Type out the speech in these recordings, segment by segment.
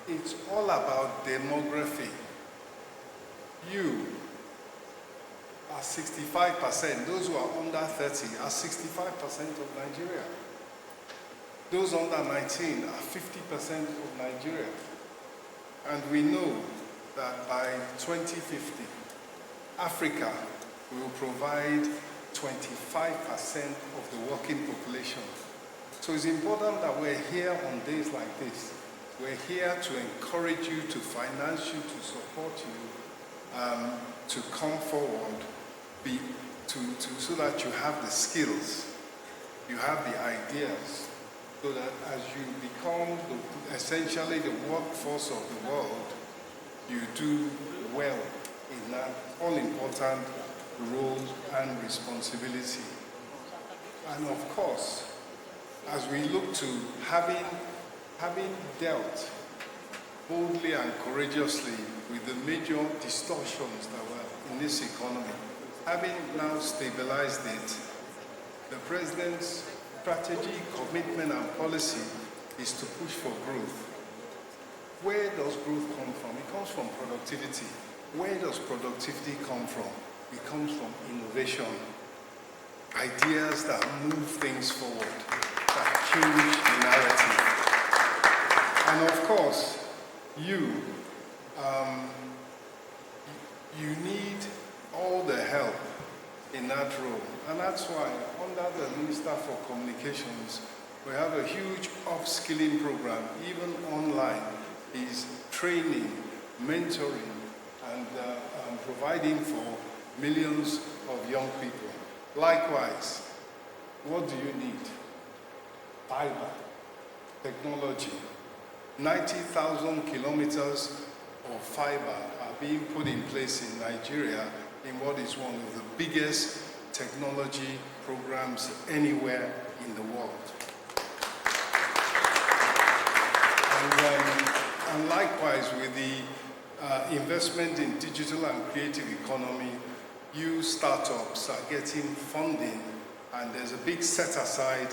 it's all about demography. You are 65%, those who are under 30 are 65% of Nigeria. Those under 19 are 50% of Nigeria. And we know that by 2050, Africa will provide 25% of the working population. So it's important that we're here on days like this. We're here to encourage you, to finance you, to support you, to come forward, so that you have the skills, you have the ideas, so that as you become essentially the workforce of the world, you do well in that all-important role and responsibility. And of course, as we look to having dealt boldly and courageously with the major distortions that were in this economy, having now stabilized it, the President's strategy, commitment, and policy is to push for growth. Where does growth come from? It comes from productivity. Where does productivity come from? It comes from innovation. Ideas that move things forward, that change the narrative. And of course, you need all the help in that role. And that's why under the Minister for Communications, we have a huge upskilling program, even online, is training, mentoring, and providing for millions of young people. Likewise, what do you need? Fiber, technology. 90,000 kilometers of fiber are being put in place in Nigeria in what is one of the biggest technology programs anywhere in the world. And likewise, with the investment in digital and creative economy, you startups are getting funding, and there's a big set aside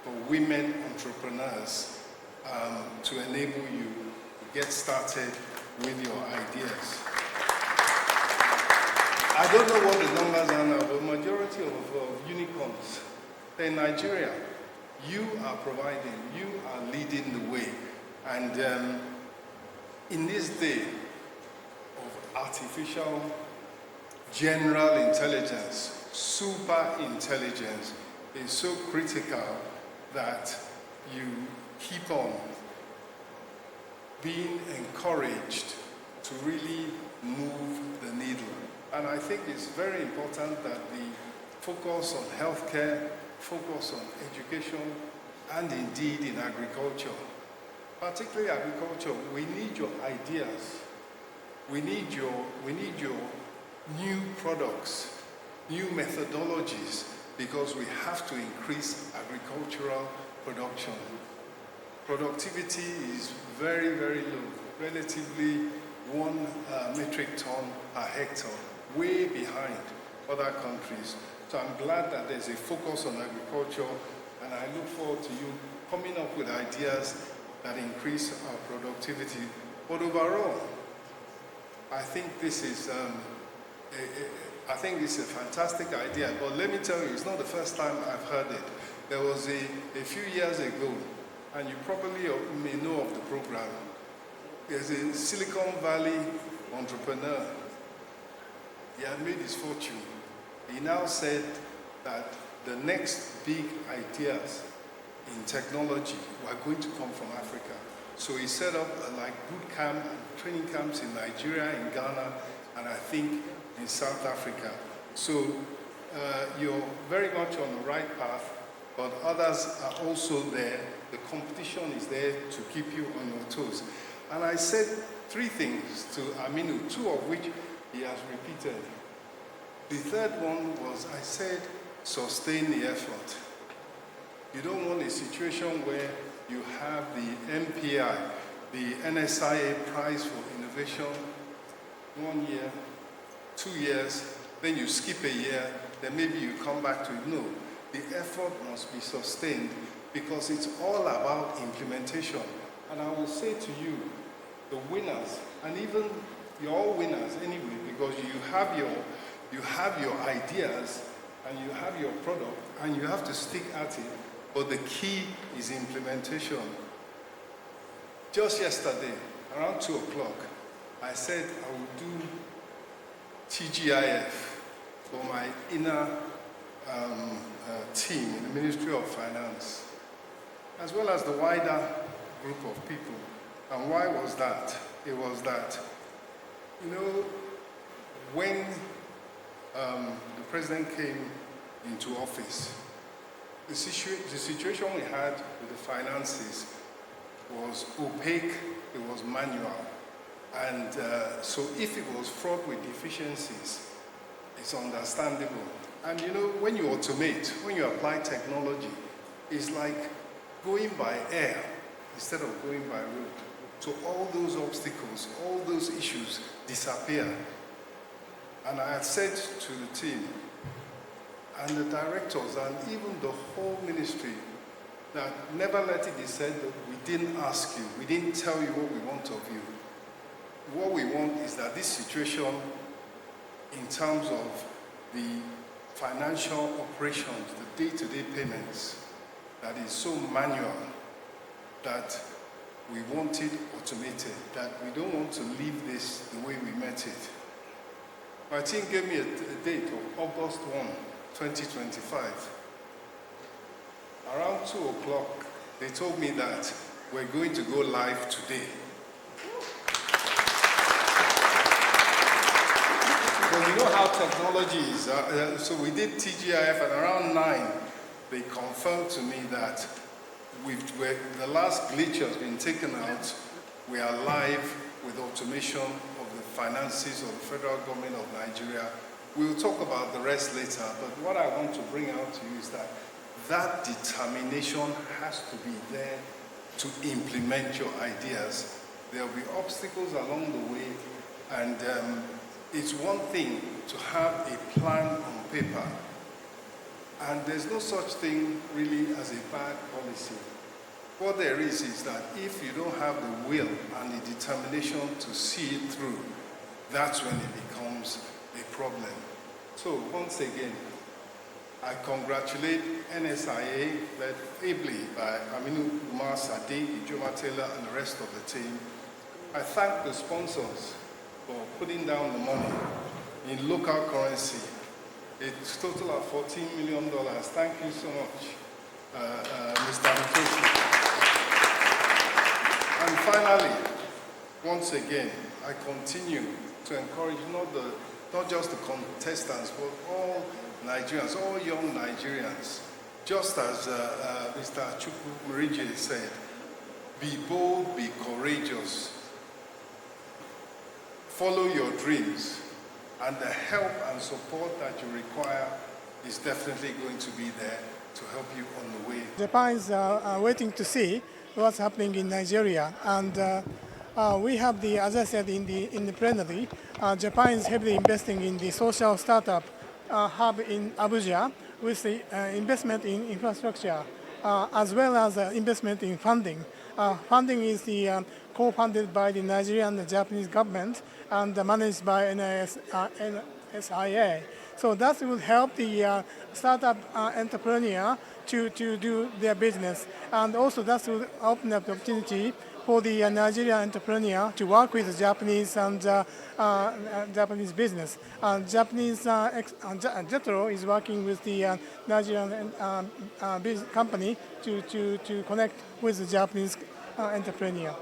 for women entrepreneurs to enable you to get started with your ideas. I don't know what the numbers are now, but majority of unicorns in Nigeria, you are providing, you are leading the way. And in this day of artificial general intelligence, super intelligence is so critical that you keep on being encouraged to really move the needle. And I think it's very important that the focus on healthcare, focus on education, and indeed in agriculture. Particularly agriculture, we need your ideas. We need your new products, new methodologies, because we have to increase agricultural production. Productivity is very, very low, relatively 1 metric ton per hectare, way behind other countries. So I'm glad that there's a focus on agriculture, and I look forward to you coming up with ideas that increase our productivity. But overall, I think this is a fantastic idea. But let me tell you, it's not the first time I've heard it. There was a few years ago, and you probably may know of the program. There's a Silicon Valley entrepreneur. He had made his fortune. He now said that the next big ideas in technology were going to come from Africa. So he set up like boot camp and training camps in Nigeria, in Ghana, and I think in South Africa. So you're very much on the right path, but others are also there. The competition is there to keep you on your toes. And I said 3 things to Aminu, 2 of which he has repeated. The third one was, I said, sustain the effort. You don't want a situation where you have the MPI, the NSIA Prize for Innovation, 1 year, 2 years, then you skip a year, then maybe you come back to it. No, the effort must be sustained because it's all about implementation. And I will say to you, the winners, and even you're all winners anyway, because you have your ideas and you have your product and you have to stick at it, but the key is implementation. Just yesterday, around 2 o'clock, I said I would do TGIF for my inner team in the Ministry of Finance, as well as the wider group of people. And why was that? It was that, you know, when the president came into office, the situation we had with the finances was opaque, it was manual. And so if it was fraught with deficiencies, it's understandable. And you know, when you automate, when you apply technology, it's like going by air instead of going by road. So all those obstacles, all those issues disappear. And I had said to the team and the directors and even the whole ministry that never let it be said that we didn't ask you, we didn't tell you what we want of you. What we want is that this situation, in terms of the financial operations, the day-to-day payments, that is so manual, that we want it automated, that we don't want to leave this the way we met it. My team gave me a date of August 1, 2025. Around 2 o'clock, they told me that we're going to go live today. But you know how technology is. So we did TGIF, and around 9, they confirmed to me that the last glitch has been taken out. We are live with automation of the finances of the federal government of Nigeria. We'll talk about the rest later, but what I want to bring out to you is that that determination has to be there to implement your ideas. There will be obstacles along the way, and it's one thing to have a plan on paper, and there's no such thing really as a bad policy. What there is that if you don't have the will and the determination to see it through, that's when it becomes a problem. So once again, I congratulate NSIA, led ably by Aminu Umar Sadiq, Ijoma Taylor, and the rest of the team. I thank the sponsors for putting down the money in local currency. It's total of $14 million. Thank you so much, Mr. Mutoshi. And finally, once again, I continue to encourage not just the contestants, but all Nigerians, all young Nigerians, just as Mr. Chukwu Murije said, be bold, be courageous, follow your dreams, and the help and support that you require is definitely going to be there to help you on the way. Japan is waiting to see what's happening in Nigeria, and we have as I said in the plenary, Japan is heavily investing in the social startup hub in Abuja with the investment in infrastructure as well as investment in funding. Funding is co-funded by the Nigerian and Japanese government and managed by NSIA. So that will help the startup entrepreneur to do their business, and also that will open up the opportunity for the Nigerian entrepreneur to work with the Japanese and Japanese business. Japanese JETRO is working with the Nigerian business company to connect with the Japanese entrepreneur.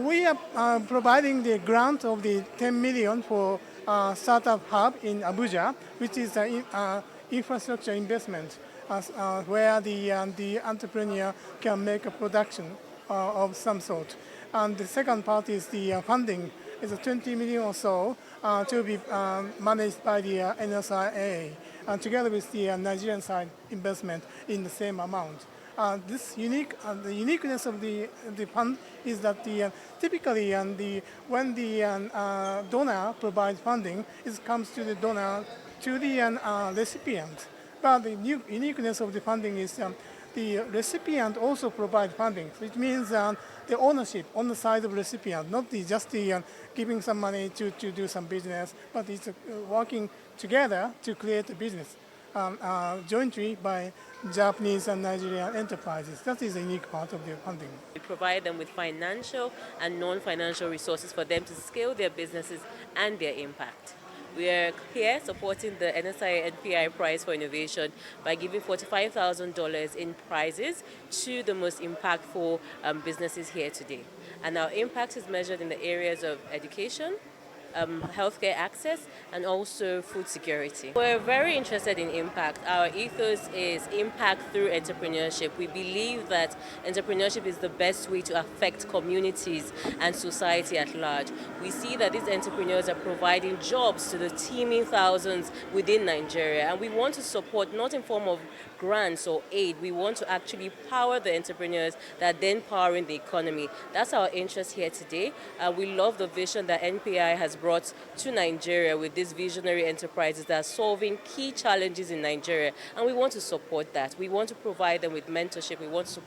We are providing the grant of the 10 million for startup hub in Abuja, which is infrastructure investment, where the entrepreneur can make a production of some sort. And the second part is the funding. It's 20 million or so to be managed by the NSIA, and together with the Nigerian side investment in the same amount. The uniqueness of the fund is that typically when the donor provides funding, it comes to the donor to the recipient. But the uniqueness of the funding is the recipient also provide funding. So it means the ownership on the side of recipient, not just the giving some money to do some business, but it's working together to create a business jointly by Japanese and Nigerian enterprises. That is a unique part of the funding. We provide them with financial and non-financial resources for them to scale their businesses and their impact. We are here supporting the NSIA NPI Prize for Innovation by giving $45,000 in prizes to the most impactful businesses here today. And our impact is measured in the areas of education, healthcare access, and also food security. We're very interested in impact. Our ethos is impact through entrepreneurship. We believe that entrepreneurship is the best way to affect communities and society at large. We see that these entrepreneurs are providing jobs to the teeming thousands within Nigeria, and we want to support not in form of grants or aid. We want to actually power the entrepreneurs that are then powering the economy. That's our interest here today. We love the vision that NPI has brought to Nigeria with these visionary enterprises that are solving key challenges in Nigeria, and we want to support that. We want to provide them with mentorship. We want to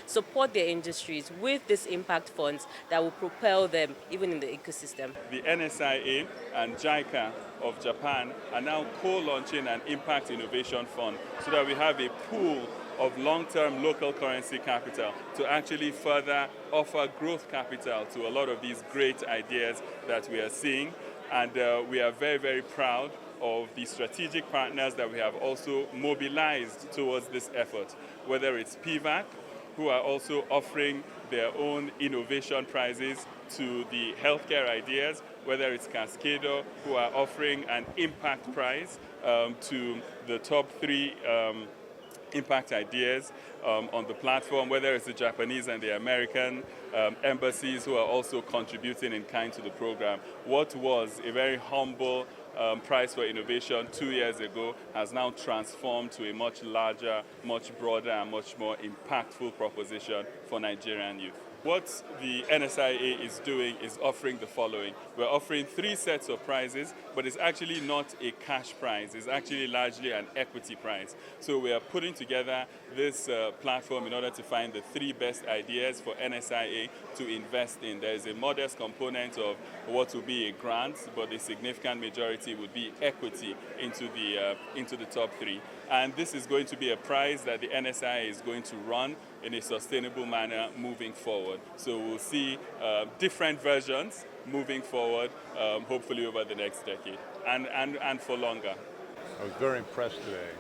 support their industries with these impact funds that will propel them even in the ecosystem. The NSIA and JICA of Japan are now co-launching an impact innovation fund so that we have a pool of long-term local currency capital to actually further offer growth capital to a lot of these great ideas that we are seeing. And we are very, very proud of the strategic partners that we have also mobilized towards this effort, whether it's PVAC, who are also offering their own innovation prizes to the healthcare ideas, whether it's Cascado, who are offering an impact prize to the top 3 impact ideas on the platform, whether it's the Japanese and the American embassies who are also contributing in kind to the program. What was a very humble prize for innovation 2 years ago has now transformed to a much larger, much broader, and much more impactful proposition for Nigerian youth. What the NSIA is doing is offering the following. We're offering 3 sets of prizes, but it's actually not a cash prize. It's actually largely an equity prize. So we are putting together this platform in order to find the 3 best ideas for NSIA to invest in. There is a modest component of what will be a grant, but the significant majority would be equity into the top 3. And this is going to be a prize that the NSIA is going to run in a sustainable manner moving forward. So we'll see different versions moving forward, hopefully over the next decade and for longer. I was very impressed today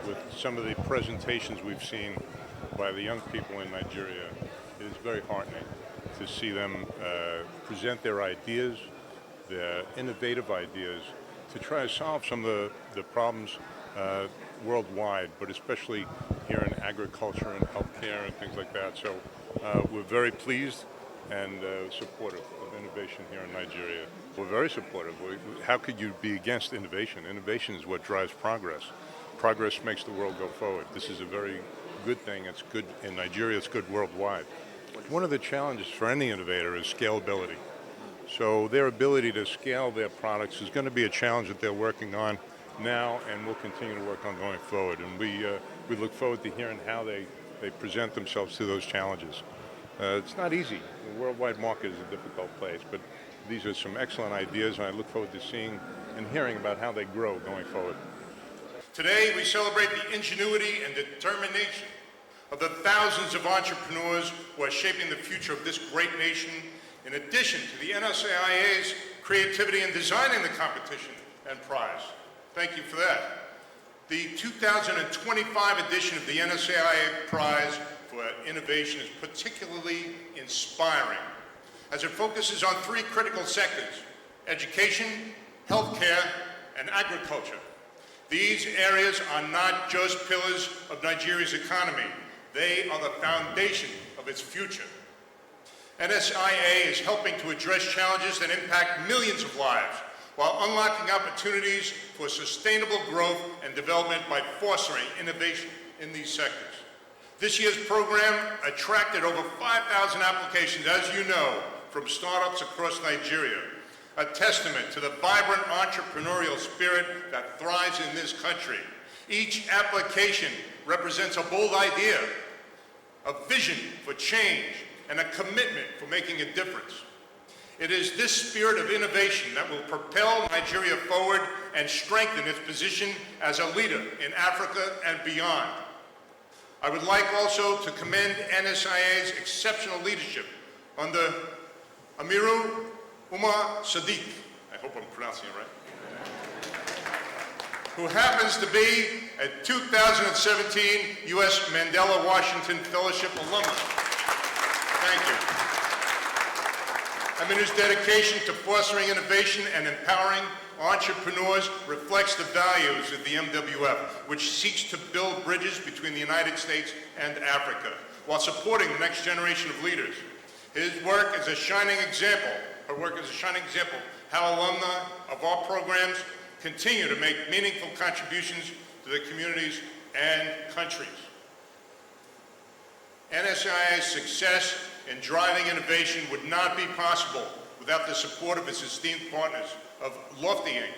with some of the presentations we've seen by the young people in Nigeria. It is very heartening to see them present their ideas, their innovative ideas, to try to solve some of the problems worldwide, but especially here in agriculture and healthcare and things like that. So we're very pleased and supportive of innovation here in Nigeria. We're very supportive. How could you be against innovation? Innovation is what drives progress. Progress makes the world go forward. This is a very good thing. It's good in Nigeria. It's good worldwide. One of the challenges for any innovator is scalability. So their ability to scale their products is going to be a challenge that they're working on now and will continue to work on going forward. And we look forward to hearing how they present themselves to those challenges. It's not easy. The worldwide market is a difficult place, but these are some excellent ideas, and I look forward to seeing and hearing about how they grow going forward. Today, we celebrate the ingenuity and determination of the thousands of entrepreneurs who are shaping the future of this great nation, in addition to the NSIA's creativity in designing the competition and prize. Thank you for that. The 2025 edition of the NSIA Prize for Innovation is particularly inspiring, as it focuses on 3 critical sectors: education, healthcare, and agriculture. These areas are not just pillars of Nigeria's economy. They are the foundation of its future. NSIA is helping to address challenges that impact millions of lives while unlocking opportunities for sustainable growth and development by fostering innovation in these sectors. This year's program attracted over 5,000 applications, as you know, from startups across Nigeria, a testament to the vibrant entrepreneurial spirit that thrives in this country. Each application represents a bold idea a vision for change, and a commitment for making a difference. It is this spirit of innovation that will propel Nigeria forward and strengthen its position as a leader in Africa and beyond. I would like also to commend NSIA's exceptional leadership under Amiru Umar Sadiq, I hope I'm pronouncing it right, who happens to be a 2017 U.S. Mandela Washington Fellowship alumna. Thank you. Aminu's dedication to fostering innovation and empowering entrepreneurs reflects the values of the MWF, which seeks to build bridges between the United States and Africa, while supporting the next generation of leaders. His work is a shining example, her work is a shining example how alumni of our programs continue to make meaningful contributions to their communities and countries. NSIA's success in driving innovation would not be possible without the support of its esteemed partners of Lofty Inc.,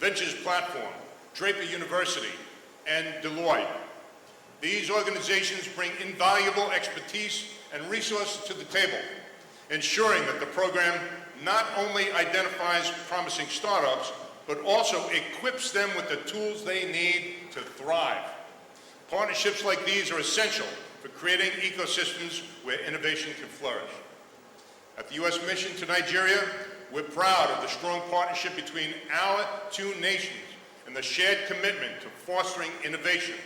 Ventures Platform, Draper University, and Deloitte. These organizations bring invaluable expertise and resources to the table, ensuring that the program not only identifies promising startups, but also equips them with the tools they need to thrive. Partnerships like these are essential for creating ecosystems where innovation can flourish. At the U.S. mission to Nigeria, we're proud of the strong partnership between our two nations and the shared commitment to fostering innovation,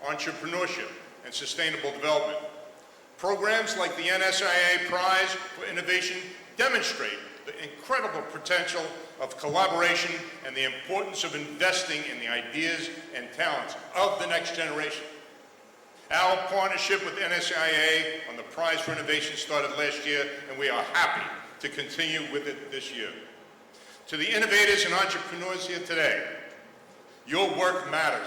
entrepreneurship, and sustainable development. Programs like the NSIA Prize for Innovation demonstrate the incredible potential of collaboration and the importance of investing in the ideas and talents of the next generation. Our partnership with NSIA on the Prize for Innovation started last year, and we are happy to continue with it this year. To the innovators and entrepreneurs here today, your work matters.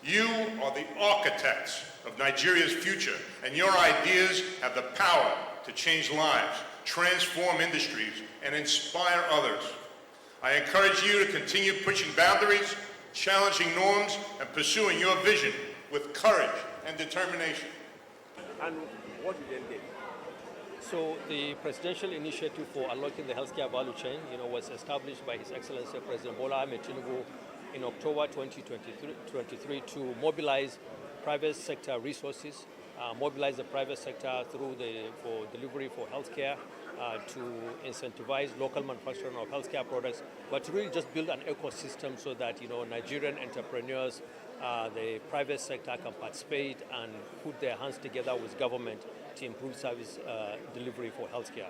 You are the architects of Nigeria's future, and your ideas have the power to change lives, transform industries, and inspire others. I encourage you to continue pushing boundaries, challenging norms, and pursuing your vision with courage and determination. And what did they do? So the presidential initiative for unlocking the healthcare value chain, was established by His Excellency President Bola Ahmed Tinubu in October 2023 to mobilize private sector resources, mobilize the private sector for delivery for healthcare, to incentivize local manufacturing of healthcare products, but to really just build an ecosystem so that Nigerian entrepreneurs, the private sector can participate and put their hands together with government to improve service delivery for healthcare.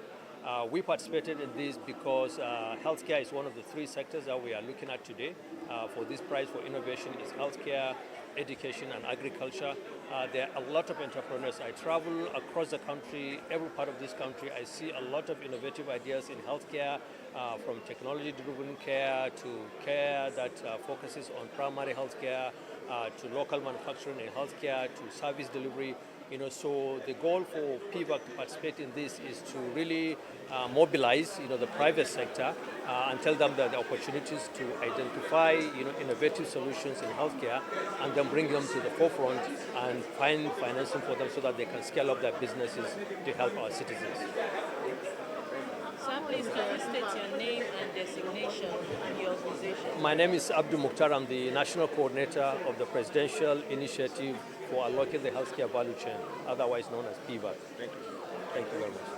We participated in this because healthcare is one of the three sectors that we are looking at today. For this prize for innovation is healthcare, education, and agriculture. There are a lot of entrepreneurs. I travel across the country, every part of this country. I see a lot of innovative ideas in healthcare, from technology-driven care to care that focuses on primary healthcare, to local manufacturing in healthcare, to service delivery. So the goal for PVAC to participate in this is to really mobilize, the private sector and tell them that the opportunities to identify, innovative solutions in healthcare, and then bring them to the forefront and find financing for them so that they can scale up their businesses to help our citizens. Sir, please can you state your name and designation and your organization? My name is Abdul Mukhtar. I'm the National Coordinator of the Presidential Initiative for Unlocking the Healthcare Value Chain, otherwise known as PVAC. Thank you. Thank you very much.